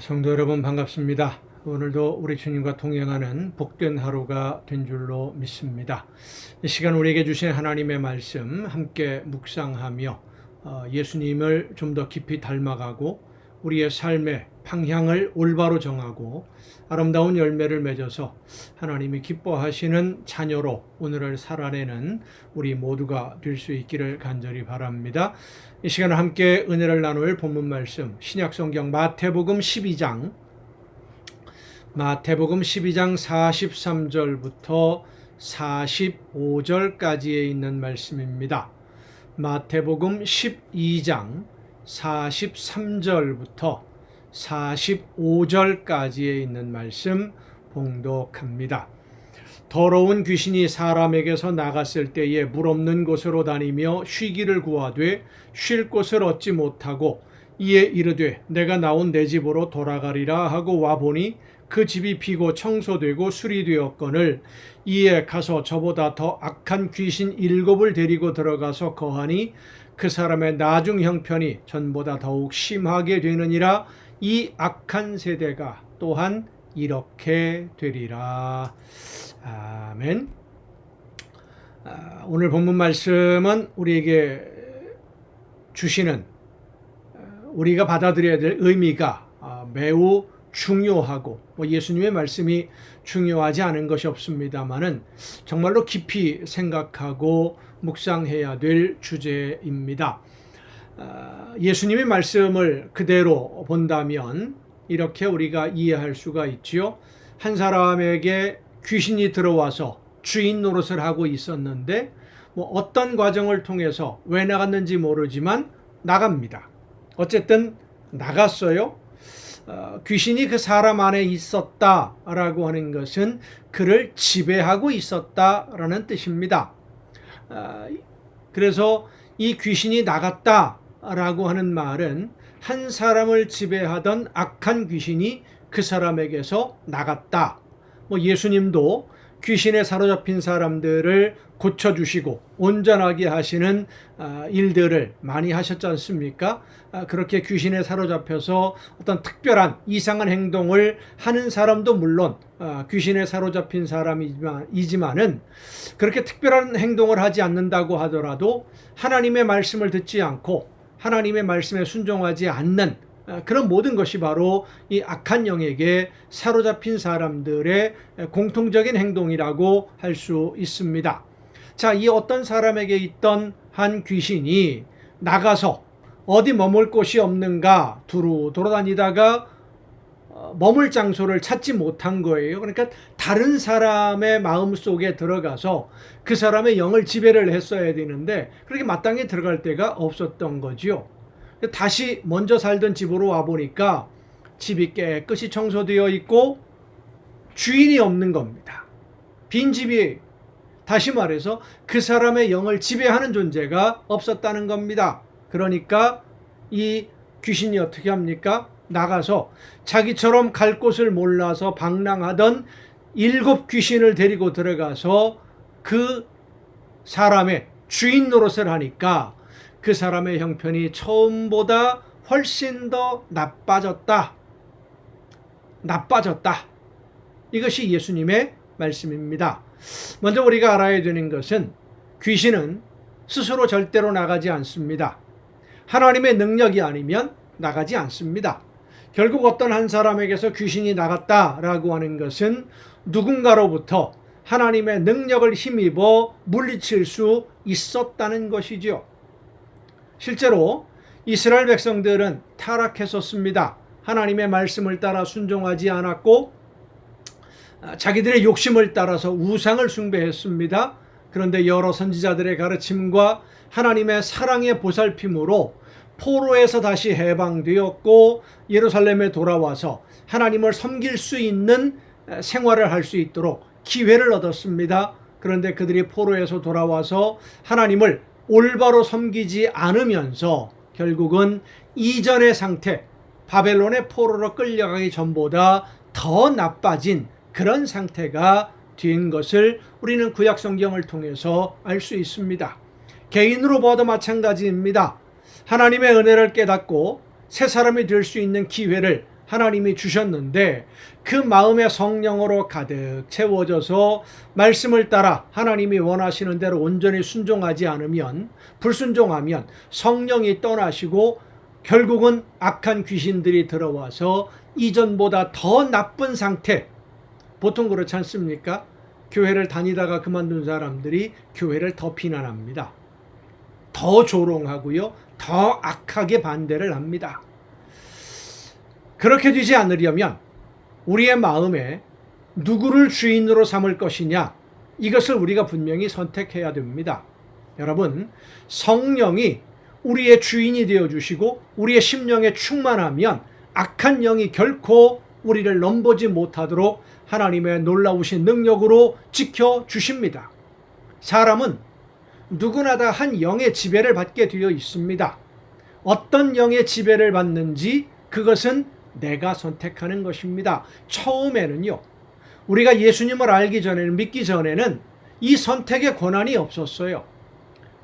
성도 여러분 반갑습니다. 오늘도 우리 주님과 동행하는 복된 하루가 된 줄로 믿습니다. 이 시간 우리에게 주신 하나님의 말씀 함께 묵상하며 예수님을 좀 더 깊이 닮아가고 우리의 삶의 방향을 올바로 정하고 아름다운 열매를 맺어서 하나님이 기뻐하시는 자녀로 오늘을 살아내는 우리 모두가 될 수 있기를 간절히 바랍니다. 이 시간을 함께 은혜를 나눌 본문 말씀 신약성경 마태복음 12장 43절부터 45절까지에 있는 말씀입니다. 마태복음 12장 43절부터 45절까지에 있는 말씀 봉독합니다. 더러운 귀신이 사람에게서 나갔을 때에 물 없는 곳으로 다니며 쉬기를 구하되 쉴 곳을 얻지 못하고 이에 이르되 내가 나온 내 집으로 돌아가리라 하고 와보니 그 집이 비고 청소되고 수리되었거늘 이에 가서 저보다 더 악한 귀신 7을 데리고 들어가서 거하니 그 사람의 나중 형편이 전보다 더욱 심하게 되느니라. 이 악한 세대가 또한 이렇게 되리라. 아멘. 오늘 본문 말씀은 우리에게 주시는 우리가 받아들여야 될 의미가 매우 중요하고 예수님의 말씀이 중요하지 않은 것이 없습니다만은 정말로 깊이 생각하고 묵상해야 될 주제입니다. 예수님의 말씀을 그대로 본다면 이렇게 우리가 이해할 수가 있지요. 한 사람에게 귀신이 들어와서 주인 노릇을 하고 있었는데 어떤 과정을 통해서 왜 나갔는지 모르지만 나갑니다. 어쨌든 나갔어요. 귀신이 그 사람 안에 있었다라고 하는 것은 그를 지배하고 있었다라는 뜻입니다. 그래서 이 귀신이 나갔다라고 하는 말은 한 사람을 지배하던 악한 귀신이 그 사람에게서 나갔다. 예수님도 귀신에 사로잡힌 사람들을 고쳐주시고 온전하게 하시는 일들을 많이 하셨지 않습니까? 그렇게 귀신에 사로잡혀서 어떤 특별한 이상한 행동을 하는 사람도 물론 귀신에 사로잡힌 사람이지만은 그렇게 특별한 행동을 하지 않는다고 하더라도 하나님의 말씀을 듣지 않고 하나님의 말씀에 순종하지 않는 그런 모든 것이 바로 이 악한 영에게 사로잡힌 사람들의 공통적인 행동이라고 할 수 있습니다. 자, 이 어떤 사람에게 있던 한 귀신이 나가서 어디 머물 곳이 없는가 두루 돌아다니다가 머물 장소를 찾지 못한 거예요. 그러니까 다른 사람의 마음속에 들어가서 그 사람의 영을 지배를 했어야 되는데 그렇게 마땅히 들어갈 데가 없었던 거죠. 다시 먼저 살던 집으로 와보니까 집이 깨끗이 청소되어 있고 주인이 없는 겁니다. 빈집이, 다시 말해서 그 사람의 영을 지배하는 존재가 없었다는 겁니다. 그러니까 이 귀신이 어떻게 합니까? 나가서 자기처럼 갈 곳을 몰라서 방랑하던 7 귀신을 데리고 들어가서 그 사람의 주인 노릇을 하니까 그 사람의 형편이 처음보다 훨씬 더 나빠졌다. 이것이 예수님의 말씀입니다. 먼저 우리가 알아야 되는 것은 귀신은 스스로 절대로 나가지 않습니다. 하나님의 능력이 아니면 나가지 않습니다. 결국 어떤 한 사람에게서 귀신이 나갔다라고 하는 것은 누군가로부터 하나님의 능력을 힘입어 물리칠 수 있었다는 것이죠. 실제로 이스라엘 백성들은 타락했었습니다. 하나님의 말씀을 따라 순종하지 않았고 자기들의 욕심을 따라서 우상을 숭배했습니다. 그런데 여러 선지자들의 가르침과 하나님의 사랑의 보살핌으로 포로에서 다시 해방되었고 예루살렘에 돌아와서 하나님을 섬길 수 있는 생활을 할 수 있도록 기회를 얻었습니다. 그런데 그들이 포로에서 돌아와서 하나님을 올바로 섬기지 않으면서 결국은 이전의 상태, 바벨론의 포로로 끌려가기 전보다 더 나빠진 그런 상태가 된 것을 우리는 구약 성경을 통해서 알 수 있습니다. 개인으로 봐도 마찬가지입니다. 하나님의 은혜를 깨닫고 새 사람이 될 수 있는 기회를 하나님이 주셨는데 그 마음의 성령으로 가득 채워져서 말씀을 따라 하나님이 원하시는 대로 온전히 순종하지 않으면, 불순종하면 성령이 떠나시고 결국은 악한 귀신들이 들어와서 이전보다 더 나쁜 상태, 보통 그렇지 않습니까? 교회를 다니다가 그만둔 사람들이 교회를 더 비난합니다. 더 조롱하고요, 더 악하게 반대를 합니다. 그렇게 되지 않으려면 우리의 마음에 누구를 주인으로 삼을 것이냐, 이것을 우리가 분명히 선택해야 됩니다. 여러분, 성령이 우리의 주인이 되어주시고 우리의 심령에 충만하면 악한 영이 결코 우리를 넘보지 못하도록 하나님의 놀라우신 능력으로 지켜주십니다. 사람은 누구나 다 한 영의 지배를 받게 되어 있습니다. 어떤 영의 지배를 받는지 그것은 내가 선택하는 것입니다. 처음에는요, 우리가 예수님을 알기 전에는, 믿기 전에는 이 선택의 권한이 없었어요.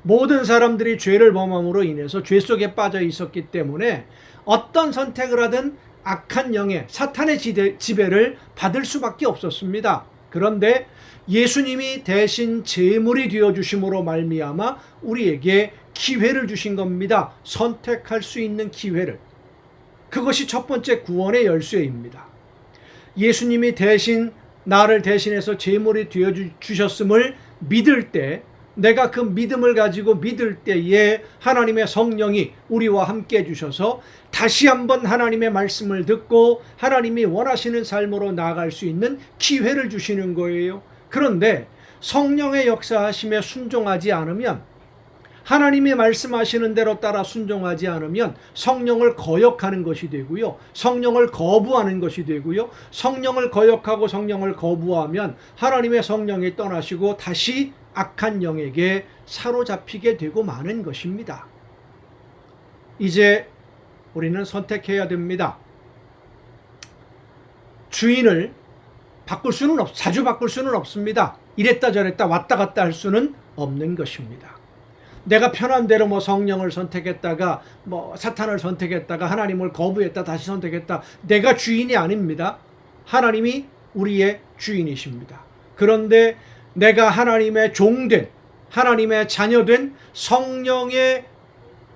모든 사람들이 죄를 범함으로 인해서 죄 속에 빠져 있었기 때문에 어떤 선택을 하든 악한 영의, 사탄의 지배를 받을 수밖에 없었습니다. 그런데 예수님이 대신 제물이 되어주심으로 말미암아 우리에게 기회를 주신 겁니다. 선택할 수 있는 기회를. 그것이 첫 번째 구원의 열쇠입니다. 예수님이 대신 나를 대신해서 제물이 되어주셨음을 믿을 때, 내가 그 믿음을 가지고 믿을 때에 하나님의 성령이 우리와 함께 해주셔서 다시 한번 하나님의 말씀을 듣고 하나님이 원하시는 삶으로 나아갈 수 있는 기회를 주시는 거예요. 그런데 성령의 역사하심에 순종하지 않으면, 하나님이 말씀하시는 대로 따라 순종하지 않으면 성령을 거역하는 것이 되고요, 성령을 거부하는 것이 되고요, 성령을 거역하고 성령을 거부하면 하나님의 성령이 떠나시고 다시 악한 영에게 사로잡히게 되고 마는 것입니다. 이제 우리는 선택해야 됩니다. 주인을 자주 바꿀 수는 없습니다. 이랬다 저랬다 왔다 갔다 할 수는 없는 것입니다. 내가 편한 대로 성령을 선택했다가 사탄을 선택했다가 하나님을 거부했다 다시 선택했다, 내가 주인이 아닙니다. 하나님이 우리의 주인이십니다. 그런데 내가 하나님의 종된, 하나님의 자녀된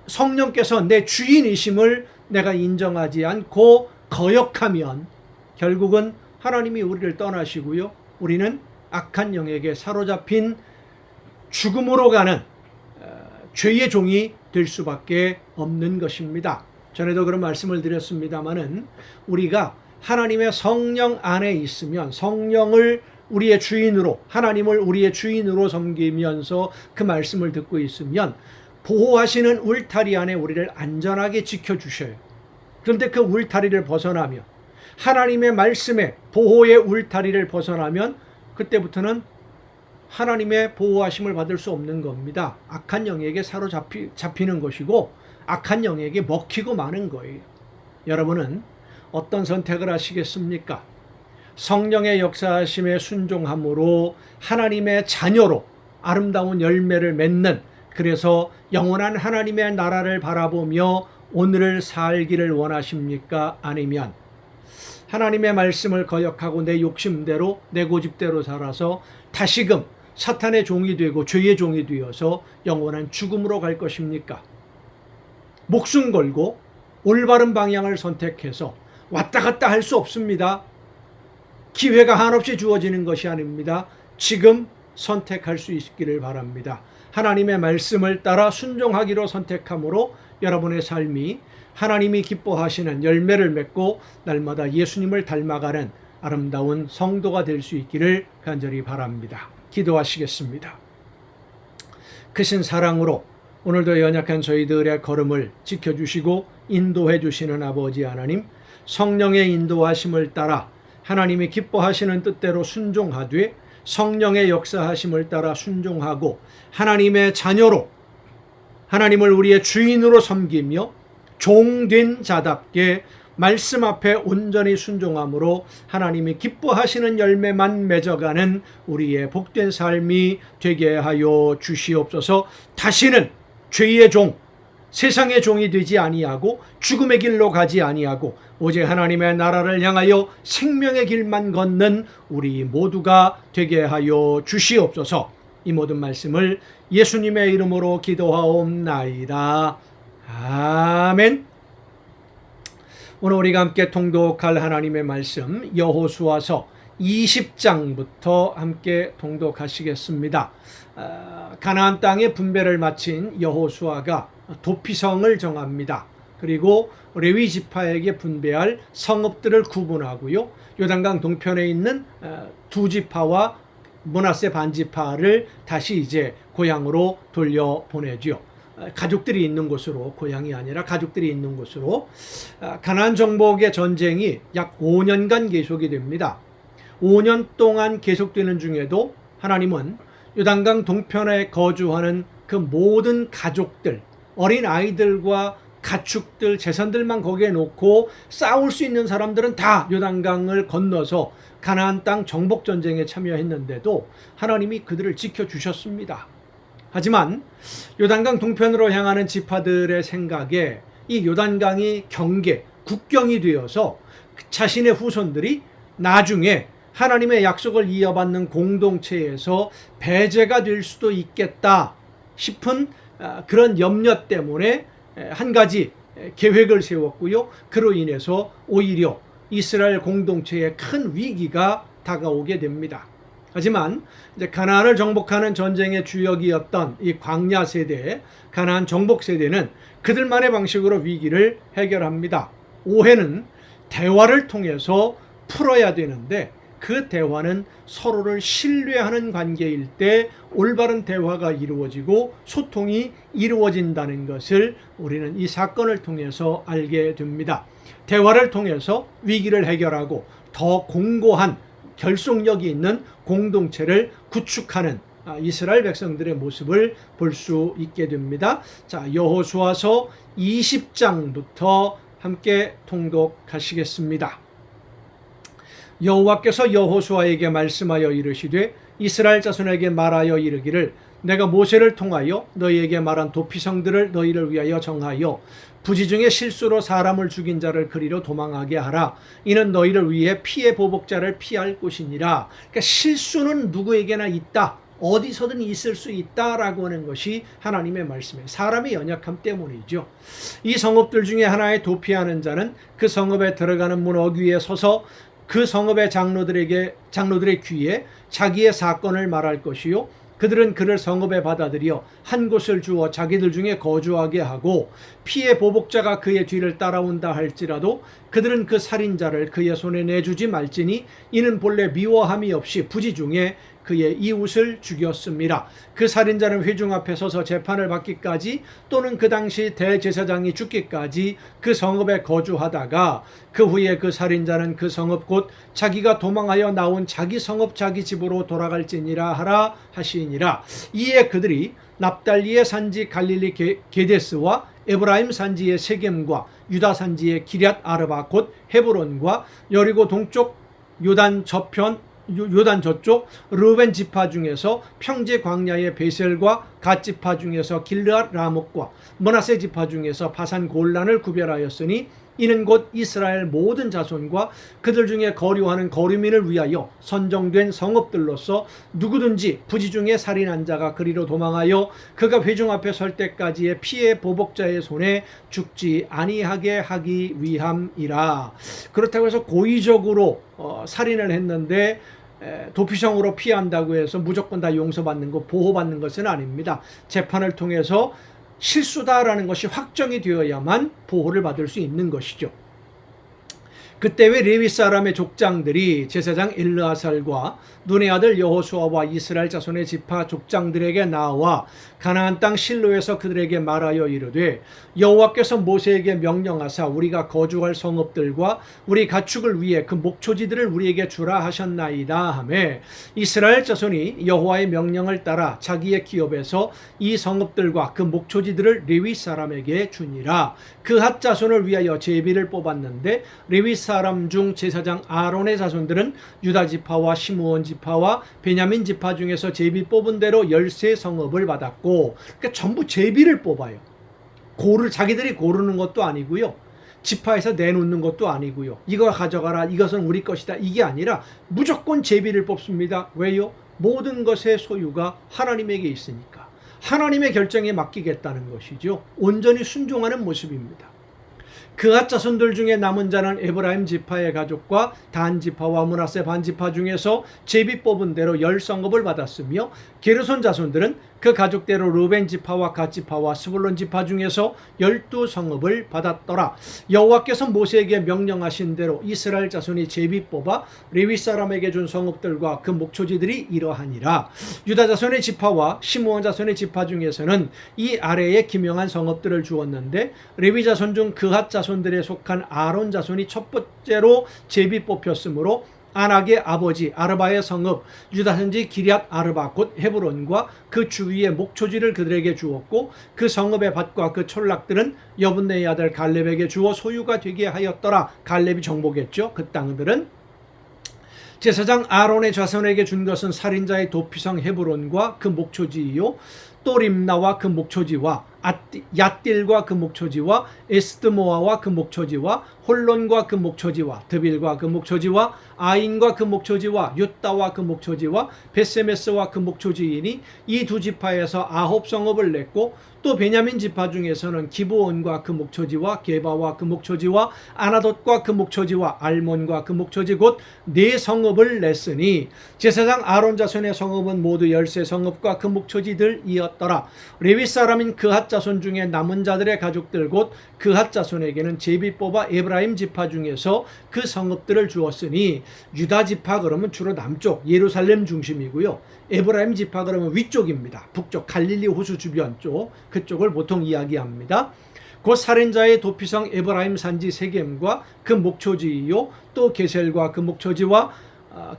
성령께서 내 주인이심을 내가 인정하지 않고 거역하면 결국은 하나님이 우리를 떠나시고요, 우리는 악한 영에게 사로잡힌 죽음으로 가는 죄의 종이 될 수밖에 없는 것입니다. 전에도 그런 말씀을 드렸습니다마는, 우리가 하나님의 성령 안에 있으면, 성령을 우리의 주인으로, 하나님을 우리의 주인으로 섬기면서 그 말씀을 듣고 있으면 보호하시는 울타리 안에 우리를 안전하게 지켜주셔요. 그런데 그 울타리를 벗어나면, 하나님의 말씀에 보호의 울타리를 벗어나면 그때부터는 하나님의 보호하심을 받을 수 없는 겁니다. 악한 영에게 사로잡히는 것이고 악한 영에게 먹히고 마는 거예요. 여러분은 어떤 선택을 하시겠습니까? 성령의 역사하심에 순종함으로 하나님의 자녀로 아름다운 열매를 맺는, 그래서 영원한 하나님의 나라를 바라보며 오늘을 살기를 원하십니까? 아니면 하나님의 말씀을 거역하고 내 욕심대로, 내 고집대로 살아서 다시금 사탄의 종이 되고 죄의 종이 되어서 영원한 죽음으로 갈 것입니까? 목숨 걸고 올바른 방향을 선택해서 왔다 갔다 할 수 없습니다. 기회가 한없이 주어지는 것이 아닙니다. 지금 선택할 수 있기를 바랍니다. 하나님의 말씀을 따라 순종하기로 선택함으로 여러분의 삶이 하나님이 기뻐하시는 열매를 맺고 날마다 예수님을 닮아가는 아름다운 성도가 될 수 있기를 간절히 바랍니다. 기도하시겠습니다. 크신 사랑으로 오늘도 연약한 저희들의 걸음을 지켜주시고 인도해 주시는 아버지 하나님, 성령의 인도하심을 따라 하나님이 기뻐하시는 뜻대로 순종하되 성령의 역사하심을 따라 순종하고 하나님의 자녀로, 하나님을 우리의 주인으로 섬기며 종된 자답게 말씀 앞에 온전히 순종함으로 하나님이 기뻐하시는 열매만 맺어가는 우리의 복된 삶이 되게 하여 주시옵소서. 다시는 죄의 종, 세상의 종이 되지 아니하고 죽음의 길로 가지 아니하고 오직 하나님의 나라를 향하여 생명의 길만 걷는 우리 모두가 되게 하여 주시옵소서. 이 모든 말씀을 예수님의 이름으로 기도하옵나이다. 아멘. 오늘 우리가 함께 통독할 하나님의 말씀 여호수아서 20장부터 함께 통독하시겠습니다. 가나안 땅의 분배를 마친 여호수아가 도피성을 정합니다. 그리고 레위 지파에게 분배할 성읍들을 구분하고요. 요단강 동편에 있는 두 지파와 므낫세 반지파를 다시 이제 고향으로 돌려보내죠. 가족들이 있는 곳으로, 고향이 아니라 가족들이 있는 곳으로. 가나안 정복의 전쟁이 약 5년간 계속이 됩니다. 5년 동안 계속되는 중에도 하나님은 요단강 동편에 거주하는 그 모든 가족들, 어린 아이들과 가축들, 재산들만 거기에 놓고 싸울 수 있는 사람들은 다 요단강을 건너서 가나안 땅 정복 전쟁에 참여했는데도 하나님이 그들을 지켜주셨습니다. 하지만 요단강 동편으로 향하는 지파들의 생각에 이 요단강이 경계, 국경이 되어서 자신의 후손들이 나중에 하나님의 약속을 이어받는 공동체에서 배제가 될 수도 있겠다 싶은 그런 염려 때문에 한 가지 계획을 세웠고요. 그로 인해서 오히려 이스라엘 공동체에 큰 위기가 다가오게 됩니다. 하지만 이제 가나안을 정복하는 전쟁의 주역이었던 이 광야 세대, 가나안 정복 세대는 그들만의 방식으로 위기를 해결합니다. 오해는 대화를 통해서 풀어야 되는데 그 대화는 서로를 신뢰하는 관계일 때 올바른 대화가 이루어지고 소통이 이루어진다는 것을 우리는 이 사건을 통해서 알게 됩니다. 대화를 통해서 위기를 해결하고 더 공고한 결속력이 있는 공동체를 구축하는 이스라엘 백성들의 모습을 볼 수 있게 됩니다. 자, 여호수아서 20장부터 함께 통독하시겠습니다. 여호와께서 여호수아에게 말씀하여 이르시되 이스라엘 자손에게 말하여 이르기를 내가 모세를 통하여 너희에게 말한 도피성들을 너희를 위하여 정하여 부지 중에 실수로 사람을 죽인 자를 그리로 도망하게 하라. 이는 너희를 위해 피해 보복자를 피할 곳이니라. 그러니까 실수는 누구에게나 있다. 어디서든 있을 수 있다라고 하는 것이 하나님의 말씀이에요. 사람의 연약함 때문이죠. 이 성읍들 중에 하나에 도피하는 자는 그 성읍에 들어가는 문 어귀에 서서 그 성읍의 장로들의 귀에 자기의 사건을 말할 것이요 그들은 그를 성읍에 받아들여 한 곳을 주어 자기들 중에 거주하게 하고 피해 보복자가 그의 뒤를 따라온다 할지라도 그들은 그 살인자를 그의 손에 내주지 말지니 이는 본래 미워함이 없이 부지 중에 그의 이웃을 죽였습니다. 그 살인자는 회중 앞에 서서 재판을 받기까지 또는 그 당시 대제사장이 죽기까지 그 성읍에 거주하다가 그 후에 그 살인자는 그 성읍 곧 자기가 도망하여 나온 자기 성읍 자기 집으로 돌아갈지니라 하라 하시니라. 이에 그들이 납달리의 산지 갈릴리 게데스와 에브라임 산지의 세겜과 유다 산지의 기럇 아르바 곧 헤브론과 여리고 동쪽 요단 저쪽 르벤 지파 중에서 평지 광야의 베셀과 갓 지파 중에서 길르앗 라목과 므낫세 지파 중에서 바산 골란을 구별하였으니 이는 곧 이스라엘 모든 자손과 그들 중에 거류하는 거류민을 위하여 선정된 성읍들로서 누구든지 부지 중에 살인한 자가 그리로 도망하여 그가 회중 앞에 설 때까지의 피해 보복자의 손에 죽지 아니하게 하기 위함이라. 그렇다고 해서 고의적으로 살인을 했는데 도피성으로 피한다고 해서 무조건 다 용서받는 것, 보호받는 것은 아닙니다. 재판을 통해서 실수다라는 것이 확정이 되어야만 보호를 받을 수 있는 것이죠. 그때 왜 레위 사람의 족장들이 제사장 엘르아살과 눈의 아들 여호수아와 이스라엘 자손의 지파 족장들에게 나와 가나안 땅 실로에서 그들에게 말하여 이르되 여호와께서 모세에게 명령하사 우리가 거주할 성읍들과 우리 가축을 위해 그 목초지들을 우리에게 주라 하셨나이다 하매 이스라엘 자손이 여호와의 명령을 따라 자기의 기업에서 이 성읍들과 그 목초지들을 레위 사람에게 주니라. 그핫 자손을 위하여 제비를 뽑았는데 레위 사람 중 제사장 아론의 자손들은 유다 지파와 시므온 지파와 베냐민 지파 중에서 제비 뽑은 대로 13성읍을 받았고, 그러니까 전부 제비를 뽑아요. 자기들이 고르는 것도 아니고요. 지파에서 내놓는 것도 아니고요. 이거 가져가라. 이것은 우리 것이다. 이게 아니라 무조건 제비를 뽑습니다. 왜요? 모든 것의 소유가 하나님에게 있으니까. 하나님의 결정에 맡기겠다는 것이죠. 온전히 순종하는 모습입니다. 그앗 자손들 중에 남은 자는 에브라임 지파의 가족과 단 지파와 므낫세 반 지파 중에서 제비 뽑은 대로 10성읍을 받았으며 게르손 자손들은 그 가족대로 르벤 지파와 갓 지파와 스불론 지파 중에서 12성읍을 받았더라. 여호와께서 모세에게 명령하신 대로 이스라엘 자손이 제비 뽑아 레위 사람에게 준 성읍들과 그 목초지들이 이러하니라. 유다 자손의 지파와 시므온 자손의 지파 중에서는 이 아래에 기명한 성읍들을 주었는데 레위 자손 중 그앗 자손들에 속한 아론 자손이 첫 번째로 제비 뽑혔으므로 아낙의 아버지 아르바의 성읍 유다 현지 기럇 아르바 곧 헤브론과 그 주위의 목초지를 그들에게 주었고 그 성읍의 밭과 그 촌락들은 여분네의 아들 갈렙에게 주어 소유가 되게 하였더라. 갈렙이 정복했죠. 그 땅들은 제사장 아론의 자손에게 준 것은 살인자의 도피성 헤브론과 그 목초지이요 또 림나와 그 목초지와 얏딜과 그 목초지와 에스드모아와 그 목초지와 홀론과 그 목초지와 드빌과 그 목초지와 아인과 그 목초지와 유따와 그 목초지와 베세메스와 그 목초지이니 이 두 지파에서 9성읍을 냈고 또 베냐민 지파 중에서는 기브온과 그 목초지와 게바와 그 목초지와 아나돗과 그 목초지와 알몬과 그 목초지 곧 4성읍을 냈으니 제사장 아론 자손의 성읍은 모두 13성읍과 그 목초지들이었더라. 레위 사람인 그앗 자손 중에 남은 자들의 가족들 곧 그앗 자손에게는 제비 뽑아 에브라임 지파 중에서 그 성읍들을 주었으니 유다 지파 그러면 주로 남쪽 예루살렘 중심이고요. 에브라임 지파 그러면 위쪽입니다. 북쪽 갈릴리 호수 주변 쪽 그쪽을 보통 이야기합니다. 곧 살인자의 도피성 에브라임 산지 세겜과 그 목초지요 또 게셀과 그 목초지와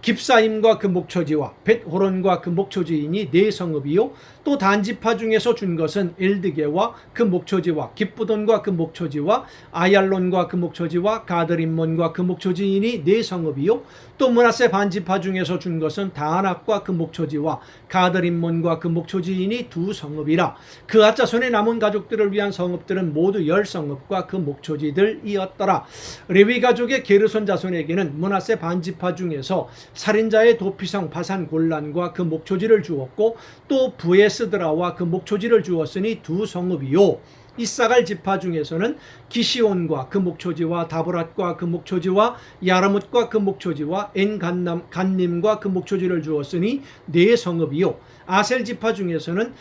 깁사임과 그 목초지와 벳호론과 그 목초지이니 4성읍이요 또 단지파 중에서 준 것은 엘드게와 그 목초지와 깁부돈과 그 목초지와 아얄론과 그 목초지와 가드림몬과 그 목초지이니 4성읍이요 또 므낫세 반지파 중에서 준 것은 다낙과 그 목초지와 가드림몬과 그 목초지이니 2성읍이라. 그앗 자손의 남은 가족들을 위한 성읍들은 모두 10성읍과 그 목초지들이었더라. 레위 가족의 게르손 자손에게는 므낫세 반지파 중에서 살인자의 도피성 바산 골란과 그 목초지를 주었고 또 부에스드라와 그 목초지를 주었으니 2성읍이요 이사갈 지파 중에서는 기시온과 그 목초지와 다보랏과 그 목초지와 야라뭇과 그 목초지와 엔간님과 그 목초지를 주었으니 4성읍이요 아셀 지파 중에서는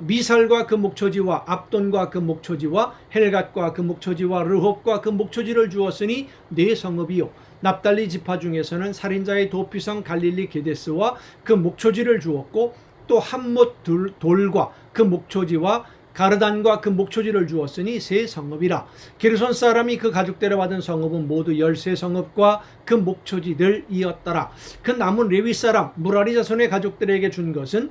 미살과 그 목초지와 압돈과 그 목초지와 헬갓과 그 목초지와 르홉과 그 목초지를 주었으니 4성읍이요 납달리 지파 중에서는 살인자의 도피성 갈릴리 게데스와 그 목초지를 주었고 또 함못 돌과 그 목초지와 가르단과 그 목초지를 주었으니 3성읍이라. 게르손 사람이 그 가족대로 받은 성읍은 모두 13성읍과 그 목초지들이었더라. 그 남은 레위 사람 무라리 자손의 가족들에게 준 것은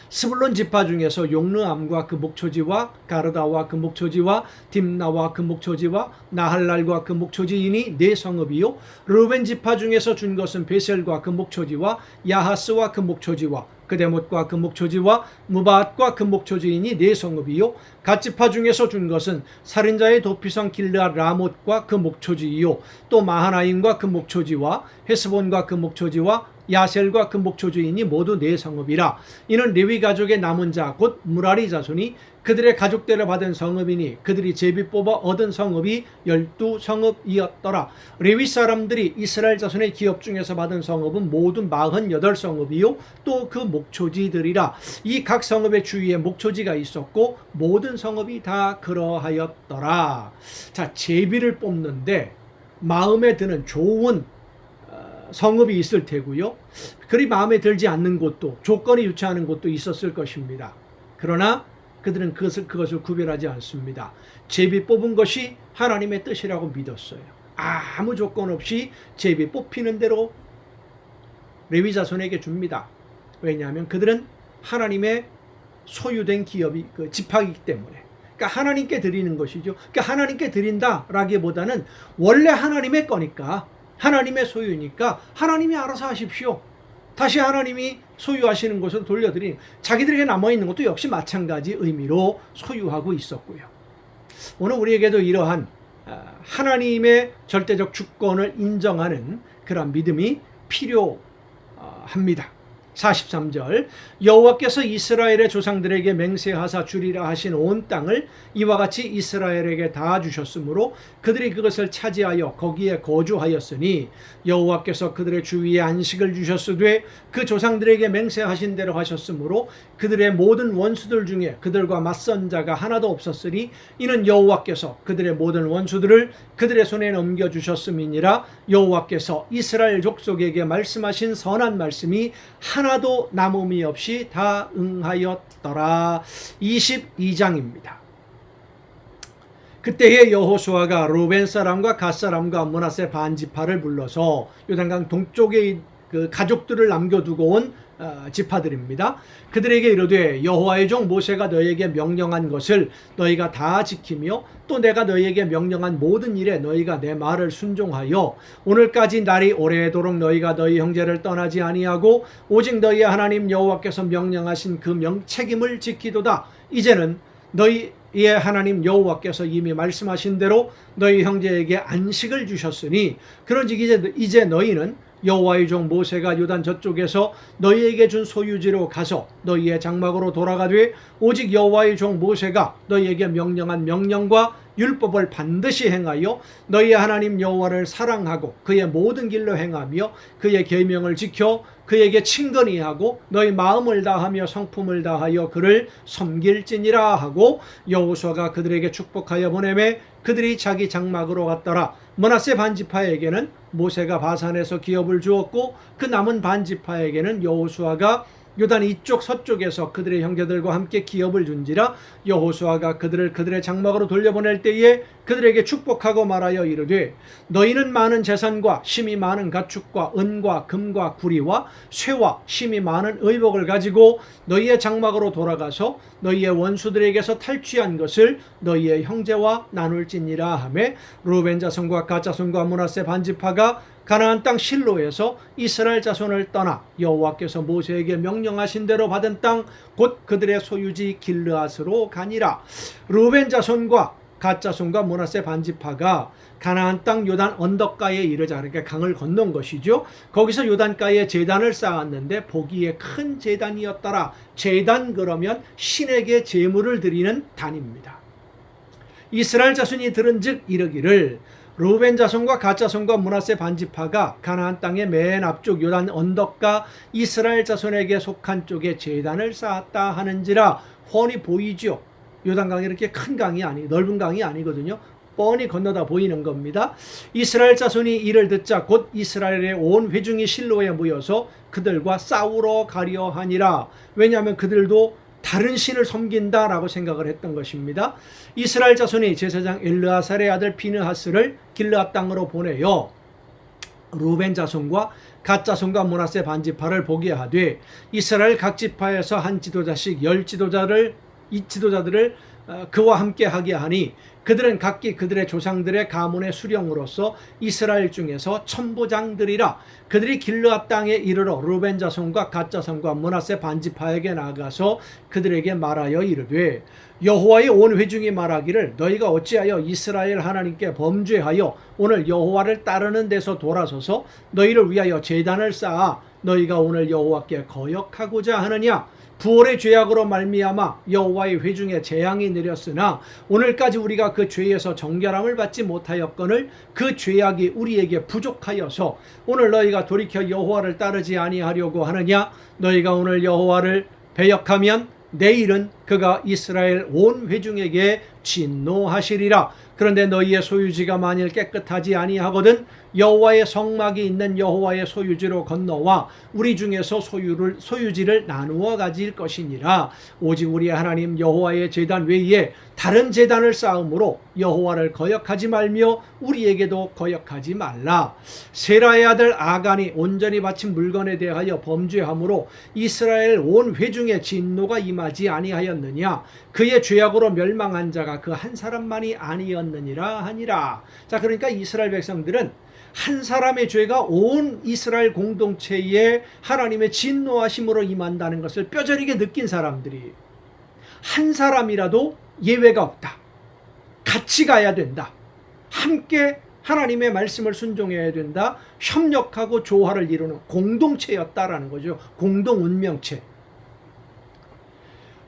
스불론 지파 중에서 용르암과 그 목초지와 가르다와 그 목초지와 딥나와 그 목초지와 나할랄과 그 목초지이니 4성읍이요 르벤 지파 중에서 준 것은 베셀과 그 목초지와 야하스와 그 목초지와 그데못과 그 목초지와 무바앗과 그 목초지이니 4성읍이요 갓 지파 중에서 준 것은 살인자의 도피성 길르앗 라못과 그 목초지이요 또 마하나임과 그 목초지와 헤스본과 그 목초지와 야셀과 그 목초지이니 모두 4성읍이라. 이는 레위 가족의 남은 자 곧 무라리 자손이 그들의 가족대로 받은 성읍이니 그들이 제비 뽑아 얻은 성읍이 12성읍이었더라. 레위 사람들이 이스라엘 자손의 기업 중에서 받은 성읍은 모두 48성읍이요 또 그 목초지들이라. 이 각 성읍의 주위에 목초지가 있었고 모든 성읍이 다 그러하였더라. 자, 제비를 뽑는데 마음에 드는 좋은 성읍이 있을 테고요. 그리 마음에 들지 않는 곳도 조건이 유치하는 곳도 있었을 것입니다. 그러나 그들은 그것을 구별하지 않습니다. 제비 뽑은 것이 하나님의 뜻이라고 믿었어요. 아무 조건 없이 제비 뽑히는 대로 레위 자손에게 줍니다. 왜냐하면 그들은 하나님의 소유된 기업이 지파이기 때문에. 그러니까 하나님께 드리는 것이죠. 그러니까 하나님께 드린다라기보다는 원래 하나님의 거니까 하나님의 소유니까 하나님이 알아서 하십시오. 다시 하나님이 소유하시는 곳으로 돌려드린, 자기들에게 남아있는 것도 역시 마찬가지 의미로 소유하고 있었고요. 오늘 우리에게도 이러한 하나님의 절대적 주권을 인정하는 그런 믿음이 필요합니다. 43절, 여호와께서 이스라엘의 조상들에게 맹세하사 주리라 하신 온 땅을 이와 같이 이스라엘에게 다 주셨으므로 그들이 그것을 차지하여 거기에 거주하였으니 여호와께서 그들의 주위에 안식을 주셨으되 그 조상들에게 맹세하신 대로 하셨으므로 그들의 모든 원수들 중에 그들과 맞선 자가 하나도 없었으니 이는 여호와께서 그들의 모든 원수들을 그들의 손에 넘겨주셨음이니라. 여호와께서 이스라엘 족속에게 말씀하신 선한 말씀이 하나도 남음이 없이 다 응하였더라. 22장입니다. 그때에 여호수아가 루벤 사람과 갓 사람과 므낫세 반지파를 불러서 요단강 동쪽에 그 가족들을 남겨두고 온 지파들입니다. 그들에게 이르되 여호와의 종 모세가 너희에게 명령한 것을 너희가 다 지키며 또 내가 너희에게 명령한 모든 일에 너희가 내 말을 순종하여 오늘까지 날이 오래도록 너희가 너희 형제를 떠나지 아니하고 오직 너희의 하나님 여호와께서 명령하신 그 책임을 지키도다. 이제는 너희의 하나님 여호와께서 이미 말씀하신 대로 너희 형제에게 안식을 주셨으니 그런즉 이제 너희는 여호와의 종 모세가 요단 저쪽에서 너희에게 준 소유지로 가서 너희의 장막으로 돌아가되 오직 여호와의 종 모세가 너희에게 명령한 명령과 율법을 반드시 행하여 너희의 하나님 여호와를 사랑하고 그의 모든 길로 행하며 그의 계명을 지켜 그에게 친근히 하고 너희 마음을 다하며 성품을 다하여 그를 섬길지니라 하고 여호수아가 그들에게 축복하여 보내매 그들이 자기 장막으로 갔더라. 므낫세 반지파에게는 모세가 바산에서 기업을 주었고 그 남은 반지파에게는 여호수아가 요단 이쪽 서쪽에서 그들의 형제들과 함께 기업을 준지라. 여호수아가 그들을 그들의 장막으로 돌려보낼 때에 그들에게 축복하고 말하여 이르되 너희는 많은 재산과 심이 많은 가축과 은과 금과 구리와 쇠와 심이 많은 의복을 가지고 너희의 장막으로 돌아가서 너희의 원수들에게서 탈취한 것을 너희의 형제와 나눌지니라 하매 루벤 자손과 갓 자손과 므낫세 반지파가 가나안 땅 실로에서 이스라엘 자손을 떠나 여호와께서 모세에게 명령하신 대로 받은 땅 곧 그들의 소유지 길르앗으로 가니라. 루벤 자손과 갓 자손과 므낫세 반지파가 가나안 땅 요단 언덕가에 이르자, 그러니까 강을 건넌 것이죠. 거기서 요단가에 제단을 쌓았는데 보기에 큰 제단이었더라. 제단 그러면 신에게 제물을 드리는 단입니다. 이스라엘 자손이 들은즉 이르기를 루벤 자손과 갓 자손과 므낫세 반지파가 가나안 땅의 맨 앞쪽 요단 언덕가 이스라엘 자손에게 속한 쪽에 제단을 쌓았다 하는지라. 훤히 보이죠. 요단강이 이렇게 큰 강이 넓은 강이 아니거든요. 뻔히 건너다 보이는 겁니다. 이스라엘 자손이 이를 듣자 곧 이스라엘의 온 회중이 실로에 모여서 그들과 싸우러 가려 하니라. 왜냐하면 그들도 다른 신을 섬긴다라고 생각을 했던 것입니다. 이스라엘 자손이 제사장 엘르아살의 아들 비느하스를 길르앗 땅으로 보내어 루벤 자손과 갓 자손과 므낫세 반지파를 보게 하되 이스라엘 각 지파에서 한 지도자씩 10지도자들을 그와 함께 하게 하니 그들은 각기 그들의 조상들의 가문의 수령으로서 이스라엘 중에서 천부장들이라. 그들이 길르앗 땅에 이르러 루벤 자손과 갓 자손과 므낫세 반지파에게 나가서 그들에게 말하여 이르되 여호와의 온 회중이 말하기를 너희가 어찌하여 이스라엘 하나님께 범죄하여 오늘 여호와를 따르는 데서 돌아서서 너희를 위하여 제단을 쌓아 너희가 오늘 여호와께 거역하고자 하느냐. 부올의 죄악으로 말미암아 여호와의 회중에 재앙이 내렸으나 오늘까지 우리가 그 죄에서 정결함을 받지 못하였거늘 그 죄악이 우리에게 부족하여서 오늘 너희가 돌이켜 여호와를 따르지 아니하려고 하느냐. 너희가 오늘 여호와를 배역하면 내일은 그가 이스라엘 온 회중에게 진노하시리라. 그런데 너희의 소유지가 만일 깨끗하지 아니하거든 여호와의 성막이 있는 여호와의 소유지로 건너와 우리 중에서 소유지를 나누어 가질 것이니라. 오직 우리 하나님 여호와의 제단 외에 다른 제단을 쌓음으로 여호와를 거역하지 말며 우리에게도 거역하지 말라. 세라의 아들 아간이 온전히 바친 물건에 대하여 범죄함으로 이스라엘 온 회중의 진노가 임하지 아니하였느냐. 그의 죄악으로 멸망한 자가 그 한 사람만이 아니었느냐. 하였느니라 하니라. 자, 그러니까 이스라엘 백성들은 한 사람의 죄가 온 이스라엘 공동체에 하나님의 진노하심으로 임한다는 것을 뼈저리게 느낀 사람들이, 한 사람이라도 예외가 없다, 같이 가야 된다, 함께 하나님의 말씀을 순종해야 된다, 협력하고 조화를 이루는 공동체였다라는 거죠. 공동 운명체.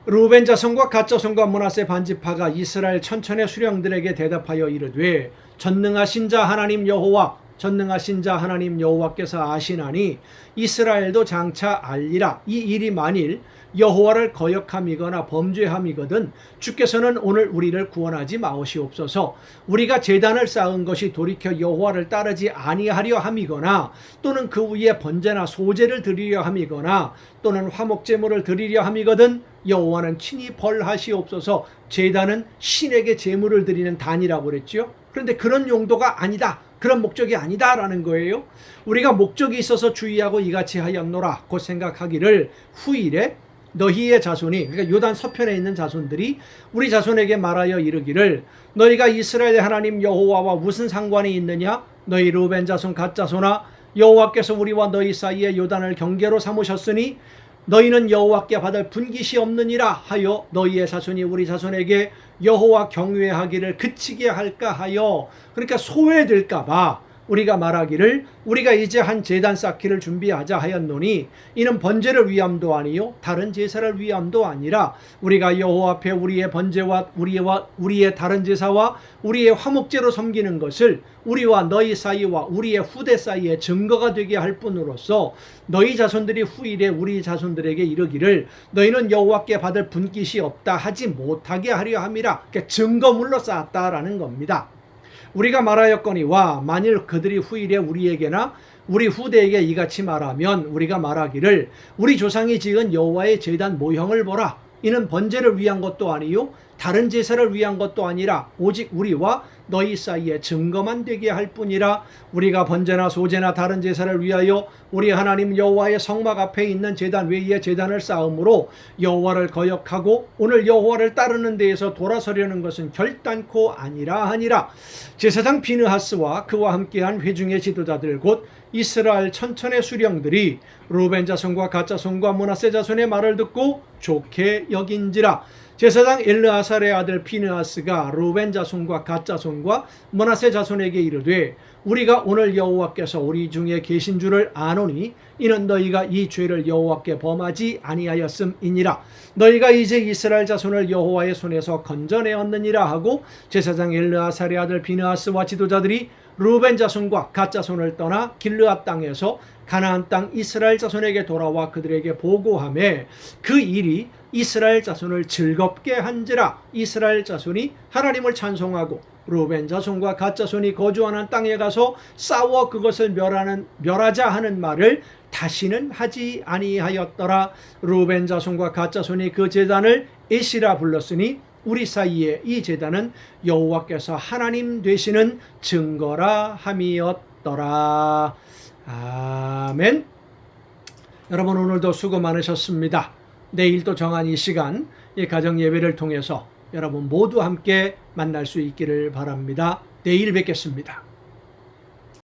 르우벤 자손과 갓 자손과 므낫세 반지파가 이스라엘 천천의 수령들에게 대답하여 이르되, 전능하신 자 하나님 여호와, 전능하신 자 하나님 여호와께서 아시나니 이스라엘도 장차 알리라. 이 일이 만일 여호와를 거역함이거나 범죄함이거든 주께서는 오늘 우리를 구원하지 마오시옵소서. 우리가 제단을 쌓은 것이 돌이켜 여호와를 따르지 아니하려 함이거나, 또는 그 위에 번제나 소제를 드리려 함이거나, 또는 화목제물을 드리려 함이거든 여호와는 친히 벌하시옵소서. 제단은 신에게 제물을 드리는 단이라고 그랬죠. 그런데 그런 용도가 아니다, 그런 목적이 아니다라는 거예요. 우리가 목적이 있어서 주의하고 이같이 하였노라 곧 생각하기를, 후일에 너희의 자손이, 그러니까 요단 서편에 있는 자손들이 우리 자손에게 말하여 이르기를, 너희가 이스라엘의 하나님 여호와와 무슨 상관이 있느냐? 너희 르우벤 자손 갓 자손아, 여호와께서 우리와 너희 사이에 요단을 경계로 삼으셨으니 너희는 여호와께 받을 분깃이 없느니라 하여 너희의 자손이 우리 자손에게 여호와 경외하기를 그치게 할까 하여. 그러니까 소외될까 봐 우리가 말하기를, 우리가 이제 한 제단 쌓기를 준비하자 하였노니 이는 번제를 위함도 아니요 다른 제사를 위함도 아니라 우리가 여호와 앞에 우리의 번제와 우리의 다른 제사와 우리의 화목제로 섬기는 것을 우리와 너희 사이와 우리의 후대 사이에 증거가 되게 할 뿐으로서, 너희 자손들이 후일에 우리 자손들에게 이르기를 너희는 여호와께 받을 분깃이 없다 하지 못하게 하려 함이라. 그러니까 증거물로 쌓았다라는 겁니다. 우리가 말하였거니와 만일 그들이 후일에 우리에게나 우리 후대에게 이같이 말하면 우리가 말하기를, 우리 조상이 지은 여호와의 제단 모형을 보라. 이는 번제를 위한 것도 아니요 다른 제사를 위한 것도 아니라 오직 우리와 너희 사이에 증거만 되게 할 뿐이라. 우리가 번제나 소제나 다른 제사를 위하여 우리 하나님 여호와의 성막 앞에 있는 제단 외에 제단을 쌓음으로 여호와를 거역하고 오늘 여호와를 따르는 데에서 돌아서려는 것은 결단코 아니라 하니라. 제사장 비느하스와 그와 함께한 회중의 지도자들 곧 이스라엘 천천의 수령들이 르우벤 자손과 갓 자손과 므낫세 자손의 말을 듣고 좋게 여긴지라. 제사장 엘르아살의 아들 비느하스가 르우벤 자손과 갓 자손과 므낫세 자손에게 이르되, 우리가 오늘 여호와께서 우리 중에 계신 줄을 아노니 이는 너희가 이 죄를 여호와께 범하지 아니하였음이니라. 너희가 이제 이스라엘 자손을 여호와의 손에서 건져내었느니라 하고, 제사장 엘르아살의 아들 비느하스와 지도자들이 르우벤 자손과 갓 자손을 떠나 길르앗 땅에서 가나안 땅 이스라엘 자손에게 돌아와 그들에게 보고하매, 그 일이 이스라엘 자손을 즐겁게 한지라. 이스라엘 자손이 하나님을 찬송하고 르우벤 자손과 갓 자손이 거주하는 땅에 가서 싸워 그것을 멸하자 하는 말을 다시는 하지 아니하였더라. 르우벤 자손과 갓 자손이 그 제단을 에시라 불렀으니 우리 사이에 이 제단은 여호와께서 하나님 되시는 증거라 함이었더라. 아멘. 여러분, 오늘도 수고 많으셨습니다. 내일 또 정한 이 시간, 이 가정 예배를 통해서 여러분 모두 함께 만날 수 있기를 바랍니다. 내일 뵙겠습니다.